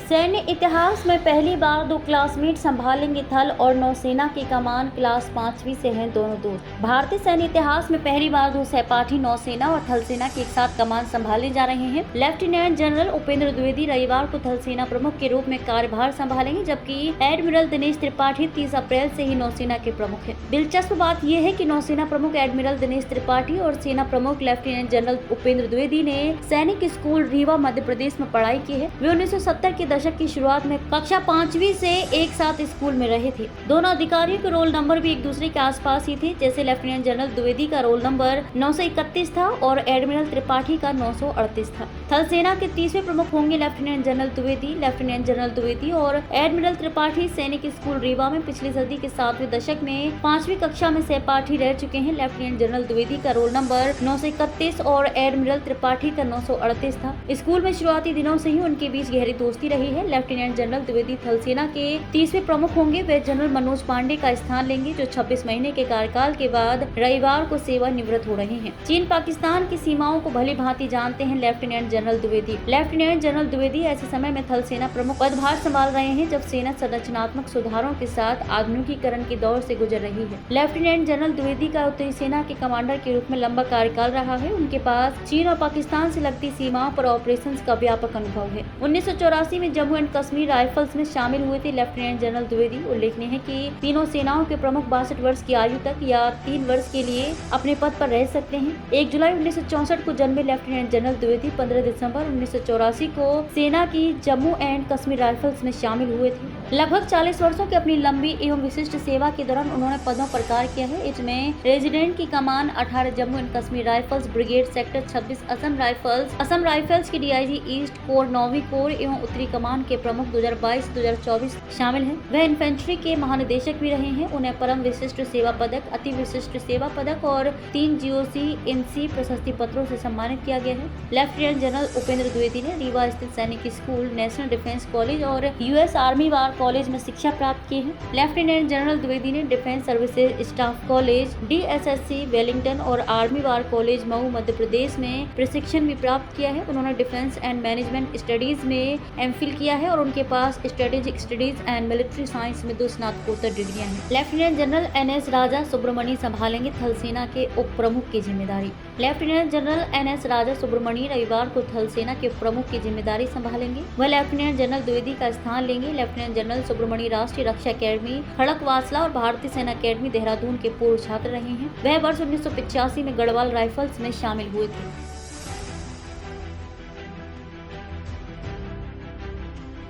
सैन्य इतिहास में पहली बार दो क्लासमेट संभालेंगे थल और नौसेना की कमान। क्लास 5वीं से हैं दोनों दोस्त। भारतीय सैन्य इतिहास में पहली बार दो सहपाठी नौसेना और थल सेना के एक साथ कमान संभाले जा रहे हैं। लेफ्टिनेंट जनरल उपेंद्र द्विवेदी रविवार को थल सेना प्रमुख के रूप में कार्यभार संभालेंगे, जबकि एडमिरल दिनेश त्रिपाठी 30 अप्रैल से ही नौसेना के प्रमुख हैं। दिलचस्प बात यह है कि नौसेना प्रमुख एडमिरल दिनेश त्रिपाठी और सेना प्रमुख लेफ्टिनेंट जनरल उपेंद्र द्विवेदी ने सैनिक स्कूल रीवा मध्य प्रदेश में पढ़ाई की है। वे 1970 के दशक की शुरुआत में कक्षा 5वीं से एक साथ स्कूल में रहे थे। दोनों अधिकारियों के रोल नंबर भी एक दूसरे के आसपास ही थे। जैसे लेफ्टिनेंट जनरल द्विवेदी का रोल नंबर 931 था और एडमिरल त्रिपाठी का 938 था। थल सेना के 30वें प्रमुख होंगे lieutenant general Dwivedi. Lieutenant general Dwivedi और एडमिरल त्रिपाठी सैनिक स्कूल रीवा में पिछली सदी के 7वें दशक में 5वीं कक्षा में सहपाठी रह चुके हैं। लेफ्टिनेंट जनरल द्विवेदी का रोल नंबर 931 और एडमिरल त्रिपाठी का 938 था। स्कूल में शुरुआती दिनों से ही उनके बीच गहरी दोस्ती रही है। लेफ्टिनेंट जनरल द्विवेदी थल सेना के 30वें प्रमुख होंगे। वे जनरल मनोज पांडे का स्थान लेंगे, जो 26 महीने के कार्यकाल के बाद रविवार को सेवानिवृत्त हो रहे हैं। चीन पाकिस्तान की सीमाओं को भली भांति जानते हैं lieutenant general Dwivedi. Lieutenant general Dwivedi ऐसे समय में थल सेना प्रमुख पदभार संभाल रहे हैं जब सेना संरचनात्मक सुधारों के साथ आधुनिकीकरण के दौर से गुजर रही है। लेफ्टिनेंट जनरल द्विवेदी का उत्तरी सेना के कमांडर के रूप में लंबा कार्यकाल रहा है। उनके पास चीन और पाकिस्तान से लगती सीमाओं पर ऑपरेशंस का व्यापक अनुभव है। 1984 में जम्मू एंड कश्मीर राइफल्स में शामिल हुए थे लेफ्टिनेंट जनरल द्विवेदी। उल्लेखनीय है कि तीनों सेनाओं के प्रमुख 62 वर्ष की आयु तक या 3 वर्ष के लिए अपने पद पर रह सकते हैं। 1 जुलाई 1964 को जन्मे लेफ्टिनेंट जनरल द्विवेदी 15 दिसंबर 1984 को सेना की जम्मू एंड कश्मीर राइफल्स में शामिल हुए थे। लगभग 40 वर्षों की अपनी लंबी एवं विशिष्ट सेवा के दौरान उन्होंने पदों पर कार्य किया है। इसमें रेजिडेंट की कमान 18 Jammu and Kashmir rifles brigade, sector 26 Assam rifles की डीआईजी ईस्ट कोर, 9वीं कोर एवं उत्तरी कमान के प्रमुख 2022-2024 शामिल हैं। वह इन्फेंट्री के महानिदेशक भी रहे हैं। उन्हें परम विशिष्ट सेवा पदक, अति विशिष्ट सेवा पदक और 3 GOC INC प्रशस्ति पत्रों से सम्मानित किया गया है। लेफ्टिनेंट जनरल उपेंद्र द्विवेदी ने रीवा स्थित सैनिक स्कूल, नेशनल डिफेंस कॉलेज और US आर्मी वार कॉलेज में शिक्षा प्राप्त की है। लेफ्टिनेंट जनरल द्विवेदी ने defence services staff college, DSSC Wellington और army war college Mhow Madhya Pradesh में प्रशिक्षण भी प्राप्त किया है। उन्होंने डिफेंस एंड मैनेजमेंट स्टडीज में MPhil किया है और उनके पास strategic studies and military science में 2 स्नातकोत्तर डिग्रियां हैं। Lieutenant general NS Raja Subramani संभालेंगे थल सेना के उप प्रमुख की जिम्मेदारी। Lieutenant general NS Raja Subramani रविवार को थल सेना के प्रमुख की जिम्मेदारी संभालेंगे। वह लेफ्टिनेंट जनरल द्विवेदी का स्थान लेंगे। लेफ्टिनेंट जनरल सुब्रमणी राष्ट्रीय रक्षा अकेडमी खड़कवासला और भारतीय सेना अकेडमी देहरादून के पूर्व छात्र रहे हैं। वह वर्ष 1985 में गढ़वाल राइफल्स में शामिल हुए थे।